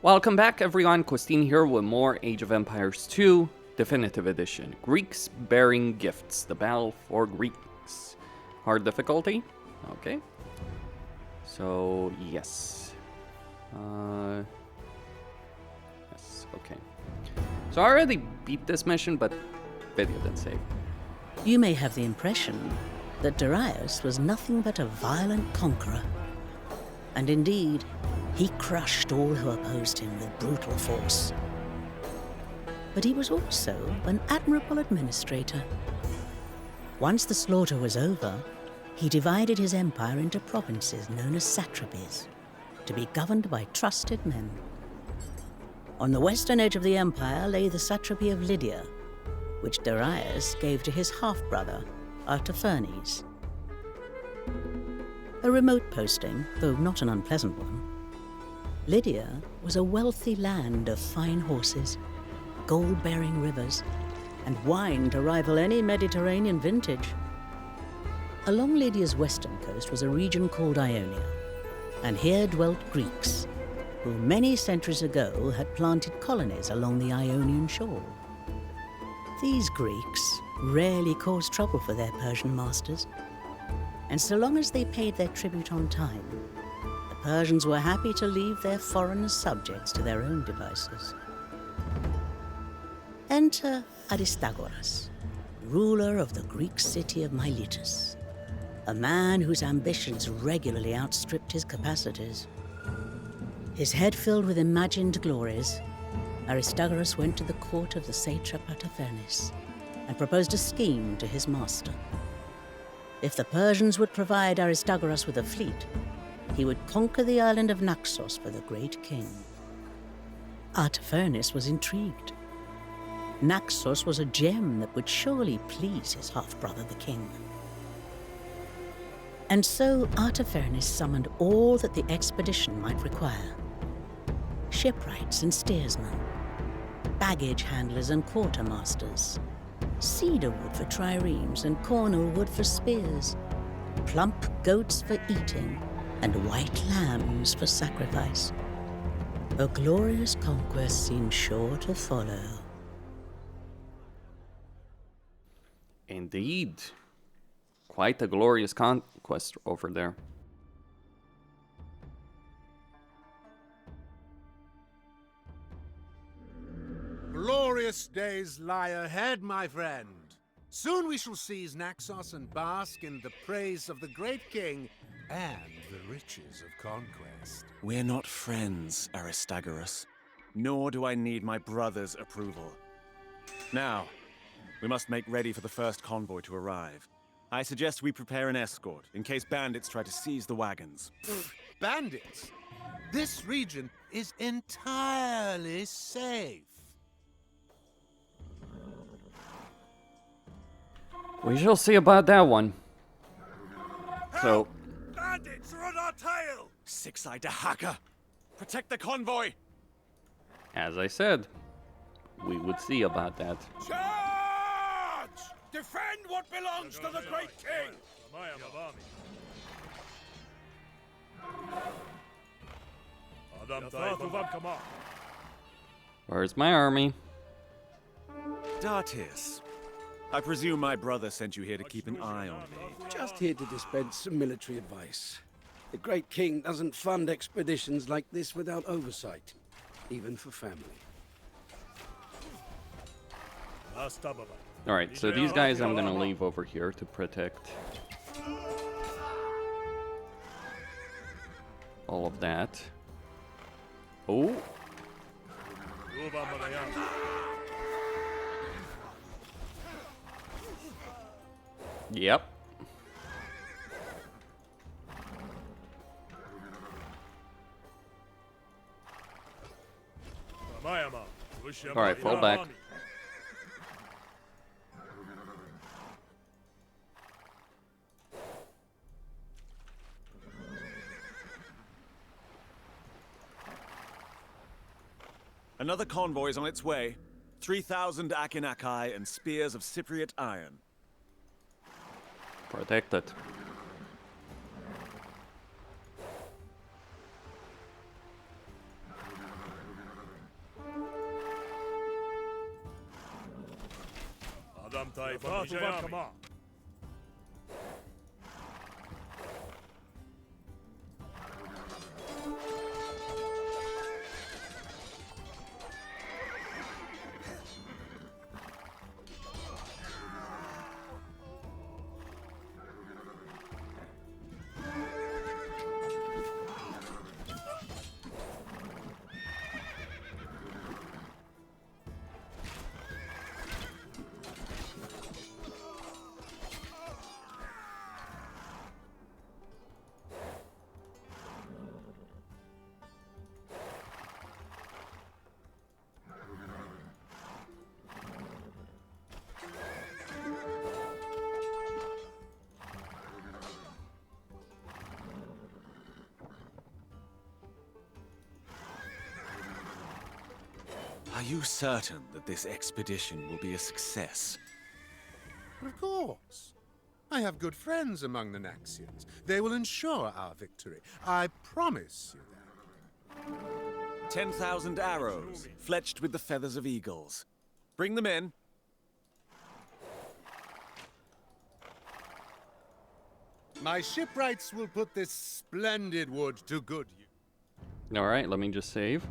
Welcome back everyone, Christine here with more Age of Empires 2 Definitive Edition. Greeks bearing gifts, the battle for Greeks. Hard difficulty? Okay. So, yes. Yes, okay. So I already beat this mission, but video didn't save. You may have the impression that Darius was nothing but a violent conqueror. And indeed, he crushed all who opposed him with brutal force. But he was also an admirable administrator. Once the slaughter was over, he divided his empire into provinces known as satrapies, to be governed by trusted men. On the western edge of the empire lay the satrapy of Lydia, which Darius gave to his half-brother, Artaphernes. A remote posting, though not an unpleasant one. Lydia was a wealthy land of fine horses, gold-bearing rivers, and wine to rival any Mediterranean vintage. Along Lydia's western coast was a region called Ionia, and here dwelt Greeks, who many centuries ago had planted colonies along the Ionian shore. These Greeks rarely caused trouble for their Persian masters, and so long as they paid their tribute on time, the Persians were happy to leave their foreign subjects to their own devices. Enter Aristagoras, ruler of the Greek city of Miletus, a man whose ambitions regularly outstripped his capacities. His head filled with imagined glories, Aristagoras went to the court of the satrap Artaphernes and proposed a scheme to his master. If the Persians would provide Aristagoras with a fleet, he would conquer the island of Naxos for the great king. Artaphernes was intrigued. Naxos was a gem that would surely please his half-brother the king. And so Artaphernes summoned all that the expedition might require. Shipwrights and steersmen, baggage handlers and quartermasters, cedar wood for triremes and cornel wood for spears, plump goats for eating, and white lambs for sacrifice. A glorious conquest seemed sure to follow. Indeed. Quite a glorious conquest over there. Glorious days lie ahead, my friend. Soon we shall seize Naxos and bask in the praise of the great king and the riches of conquest. We're not friends, Aristagoras. Nor do I need my brother's approval. Now, we must make ready for the first convoy to arrive. I suggest we prepare an escort, in case bandits try to seize the wagons. Bandits? This region is entirely safe. We shall see about that one. So, Bandits are on our tail! Six-eyed hacker! Protect the convoy! as I said, we would see about that. Charge! Defend what belongs to the great king! Where's my army? Dartis, I presume my brother sent you here to keep an eye on me. Just here to dispense some military advice. The great king doesn't fund expeditions like this without oversight, even for family. Alright, so these guys I'm gonna leave over here to protect all of that. Oh! Yep. Alright, fall back. Another convoy is on its way. 3,000 Akinaki and spears of Cypriot iron. Protect it. Adam tayfa Miami. Are you certain that this expedition will be a success? Of course. I have good friends among the Naxians. They will ensure our victory. I promise you that. 10,000 arrows, fletched with the feathers of eagles. Bring them in. My shipwrights will put this splendid wood to good use. Alright, let me just save.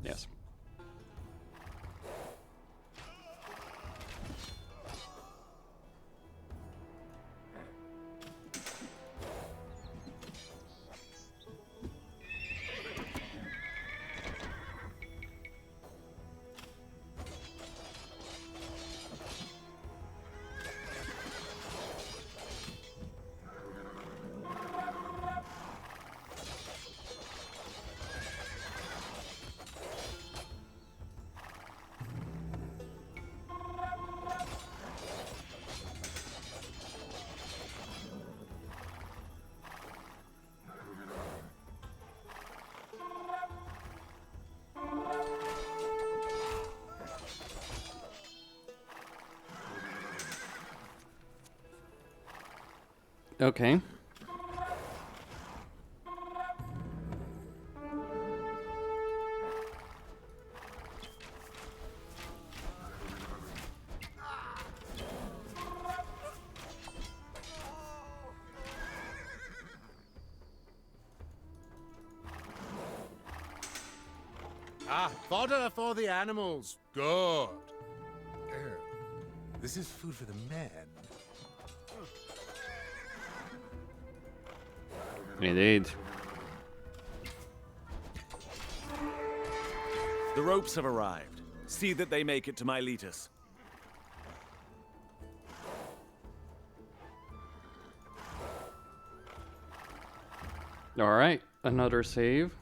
Yes. Okay. Ah, fodder for the animals. Good. This is food for the men. Indeed. The ropes have arrived. See that they make it to Miletus. Alright, another save.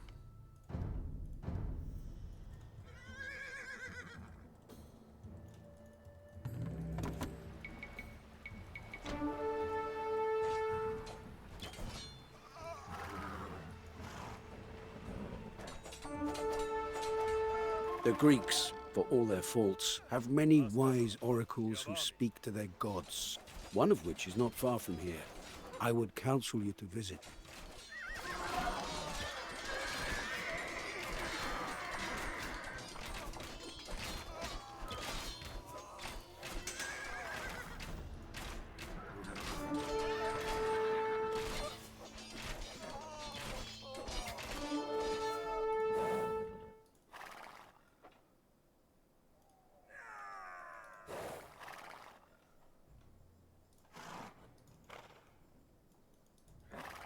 The Greeks, for all their faults, have many wise oracles who speak to their gods, one of which is not far from here. I would counsel you to visit.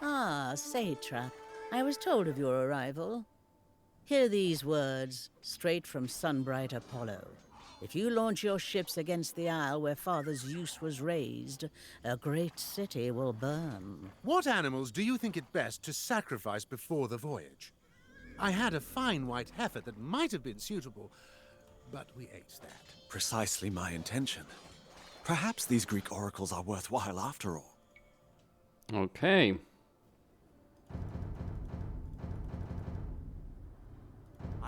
Ah, satrap. I was told of your arrival. Hear these words, straight from sunbright Apollo. If you launch your ships against the isle where Father's Zeus was raised, a great city will burn. What animals do you think it best to sacrifice before the voyage? I had a fine white heifer that might have been suitable, but we ate that. Precisely my intention. Perhaps these Greek oracles are worthwhile after all. Okay.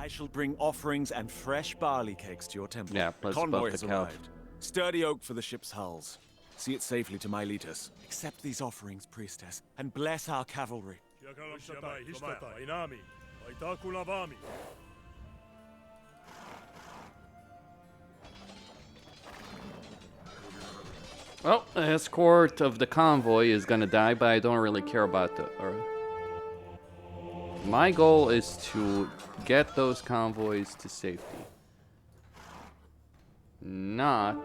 I shall bring offerings and fresh barley cakes to your temple. Yeah, plus Convoy buff has the cow. arrived. Sturdy oak for the ship's hulls. See it safely to Miletus. Accept these offerings, priestess, and bless our cavalry. Well, the escort of the convoy is gonna die, but I don't really care about the... my goal is to get those convoys to safety. Not...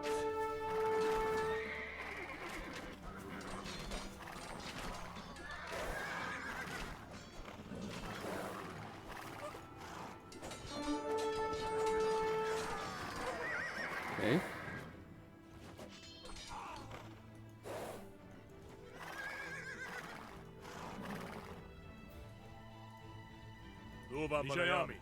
Okay. Vijayami.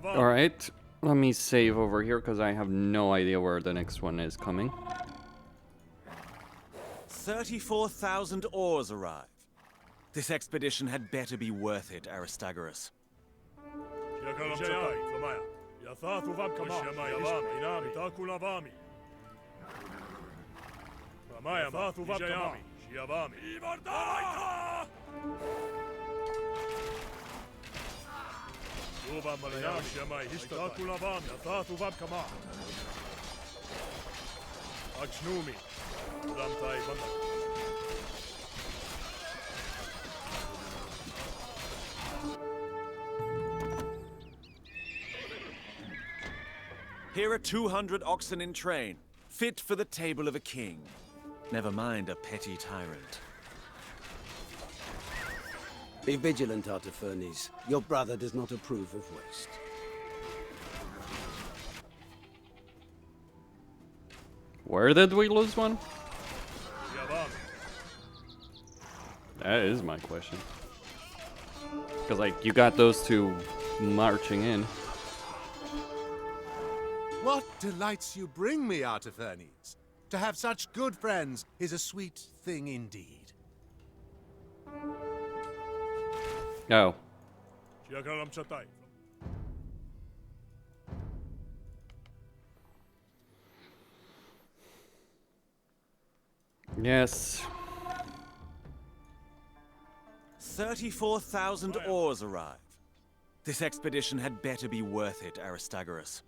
Alright, let me save over here because I have no idea where the next one is coming. 34,000 oars arrive. This expedition had better be worth it, Aristagoras. Here are 200 oxen in train, fit for the table of a king. Never mind a petty tyrant. Be vigilant, Artafernes. Your brother does not approve of waste. Where did we lose one? That is my question. Because, like, you got those two marching in. What delights you bring me, Artafernes? To have such good friends is a sweet thing indeed. Oh. Yes. 34,000 oars arrive. This expedition had better be worth it, Aristagoras.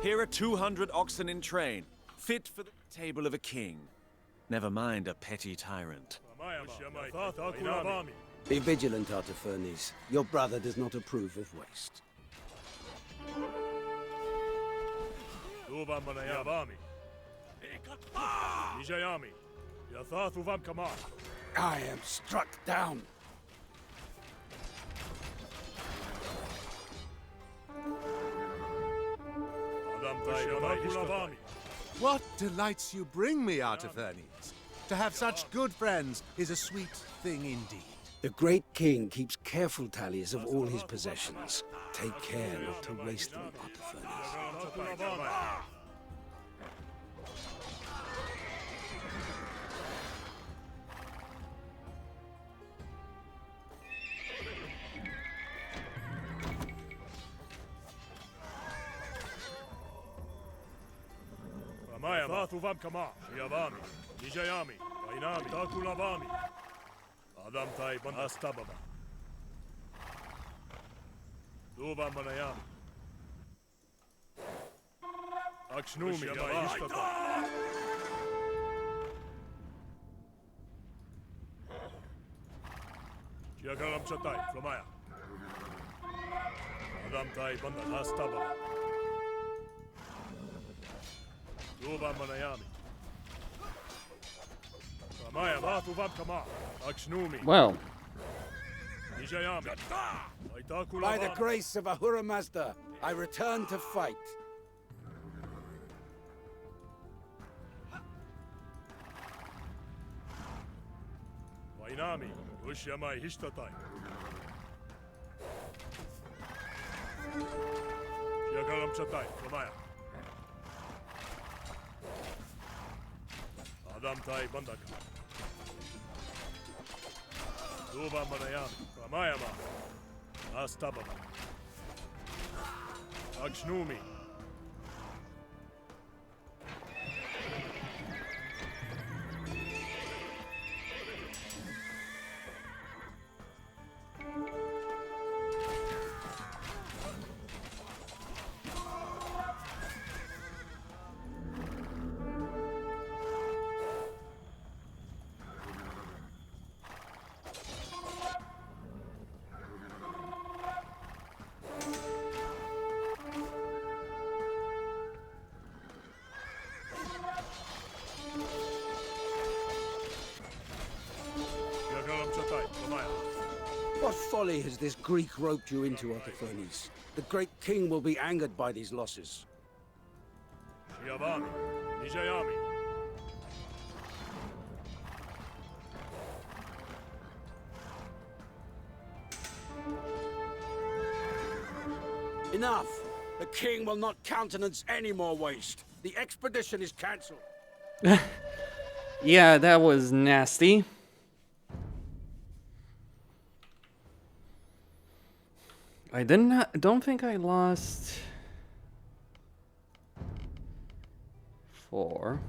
Here are 200 oxen in train, fit for the table of a king. Never mind a petty tyrant. Be vigilant, Artafernes. Your brother does not approve of waste. I am struck down. What delights you bring me, Artafernes? To have such good friends is a sweet thing indeed. The great king keeps careful tallies of all his possessions. Take care not to waste them, Artafernes. Yakalam Chatai, Flamaya. Adam Tai Banda Nastaba. Duva Manayami. Flamaya Batu Vabkama. Akshnumi. Well, Nijayami. By the grace of Ahura Mazda, I return to fight. Wainami. Ushyamai Hishtatai. Yakalam Chatai, Flamaya. Adam Tai Bandaka. Duva Manayami, Ramayama, Astababa. Akshnumi. What folly has this Greek roped you into, Artaphernes? The great king will be angered by these losses. Shiavami, Nijayami. Enough! The king will not countenance any more waste. The expedition is cancelled. yeah, that was nasty. I don't think I lost 4.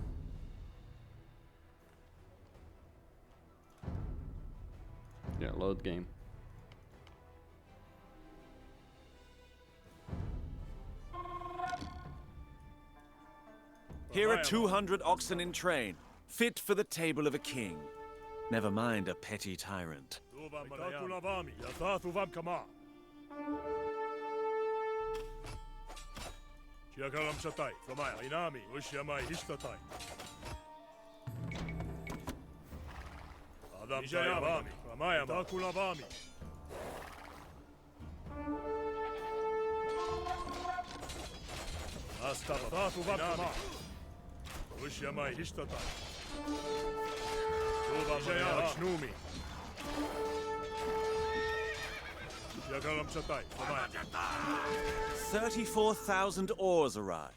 Yeah, load game. Here are 200 oxen in train, fit for the table of a king. Never mind a petty tyrant. Yakalam Chatai, Flamaya, Inami, Ushyamai Hishtatai. Adam Nijayami, Flamaya, Dakulavami. Astaba, Tatu Vapkama. Ushyamai Hishtatai. Duva Manayami, Akshnumi. Yakalam Chatai, Flamaya. 34,000 oars arrive.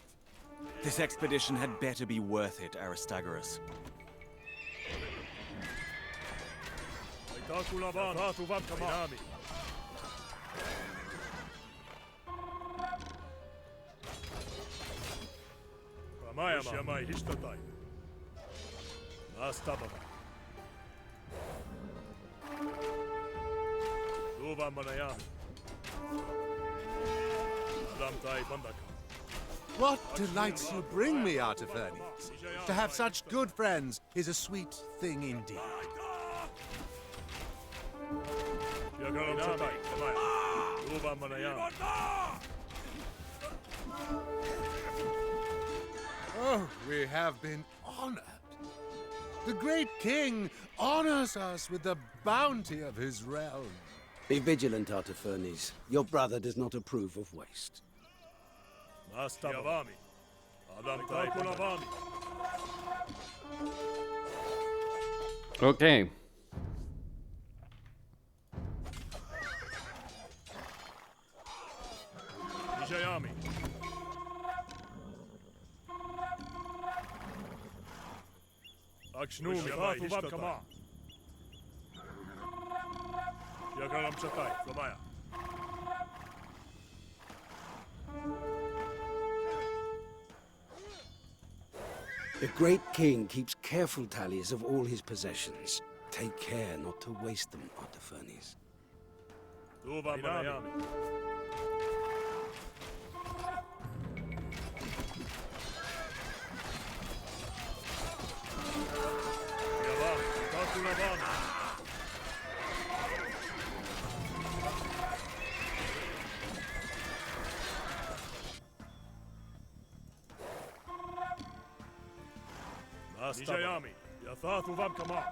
This expedition had better be worth it, Aristagoras. What delights you bring me, Artaphernes? To have such good friends is a sweet thing indeed. Oh, we have been honored. The great king honors us with the bounty of his realm. Be vigilant, Artaphernes. Your brother does not approve of waste. Okay. Nijayami. Akshnumi, Vatu Vapkama. Yakalam Chatai, Flamaya. The great king keeps careful tallies of all his possessions. Take care not to waste them, Artaphernes. Duva Manayami. Nijayami, Yathatu Vamkama.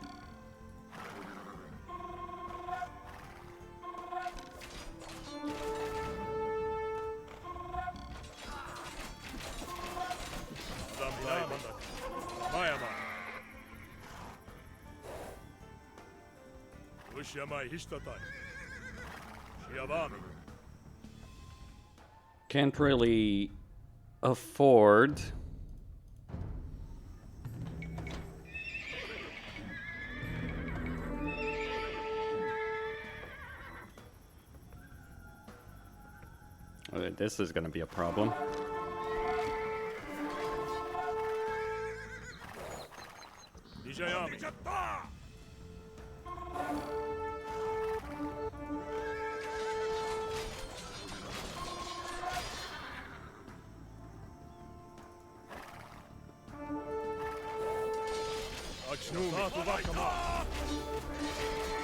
Mayama. Ushamai Hishtatai. Shiavami. Can't really afford. This is gonna be a problem. Nijayami.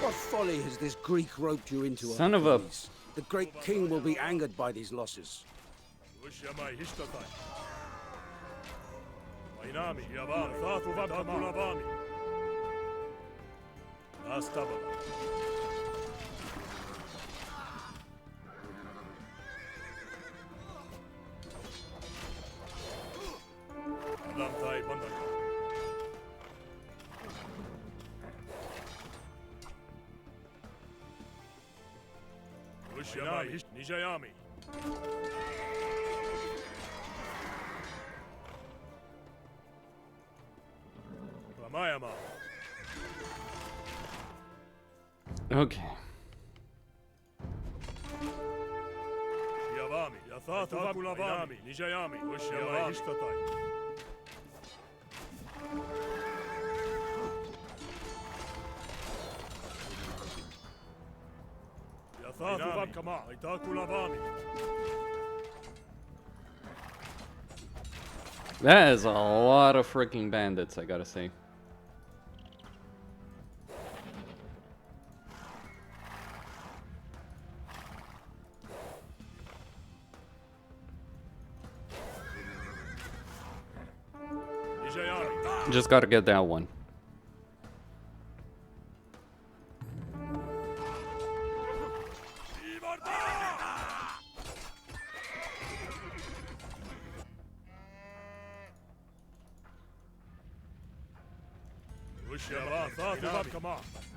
What folly has this Greek roped you into? Son of a... Achilles? The great king will be angered by these losses. Ushamai Hishtatai. Mainami, Yavam, Thatu Vamkama. Astababa. Lamtai Bandaka. Ushamai Nijayami. Ramayama. Okay. Yavami, Yathatu Vakulavami, Nijayami, Ushamai Hishtatai. Yathatu Vamkama, Itakulavami. That is a lot of freaking bandits, I gotta say. Just gotta get that one.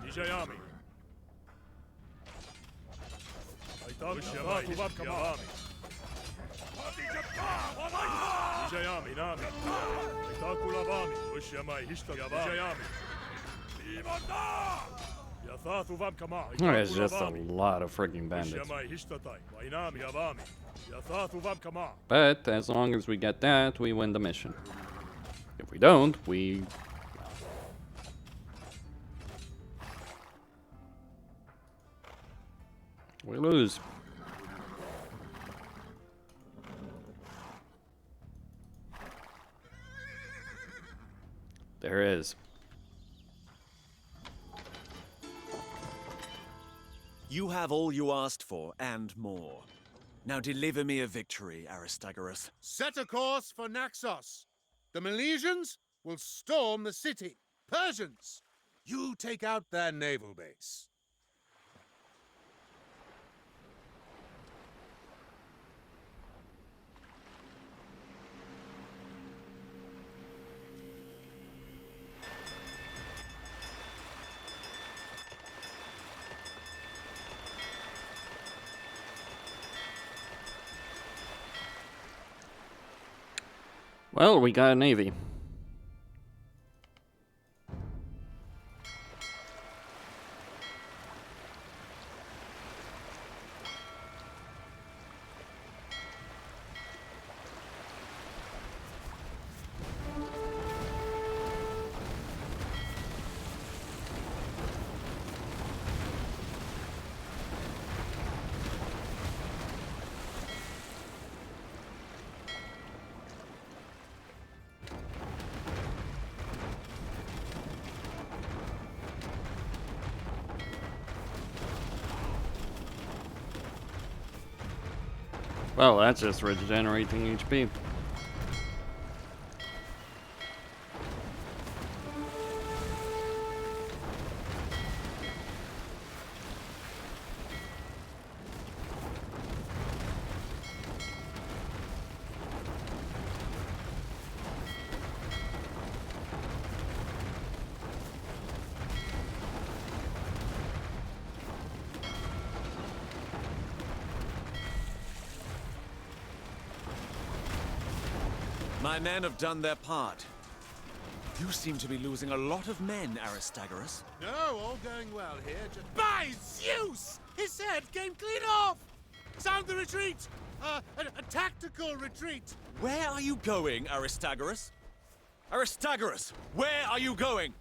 Nijayami. Nijayami, Nami. Itakulavami, Ushamai Hishtatai. Yathatu Vamkama. There's just a lot of freaking bandits. Ushamai Hishtatai. Wainami Yavami. Yathatu Vamkama. But as long as we get that, we win the mission. If we don't, we lose. There is. You have all you asked for, and more. Now deliver me a victory, Aristagoras. Set a course for Naxos. The Milesians will storm the city. Persians, you take out their naval base. Well, we got a navy. Well, that's just regenerating HP. My men have done their part. You seem to be losing a lot of men, Aristagoras. No, all going well here. Just by Zeus! His head came clean off! Sound the retreat! A tactical retreat! Where are you going, Aristagoras? Aristagoras, where are you going?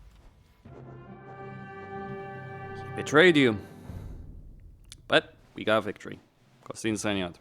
He betrayed you. But we got victory. Costin Saniad.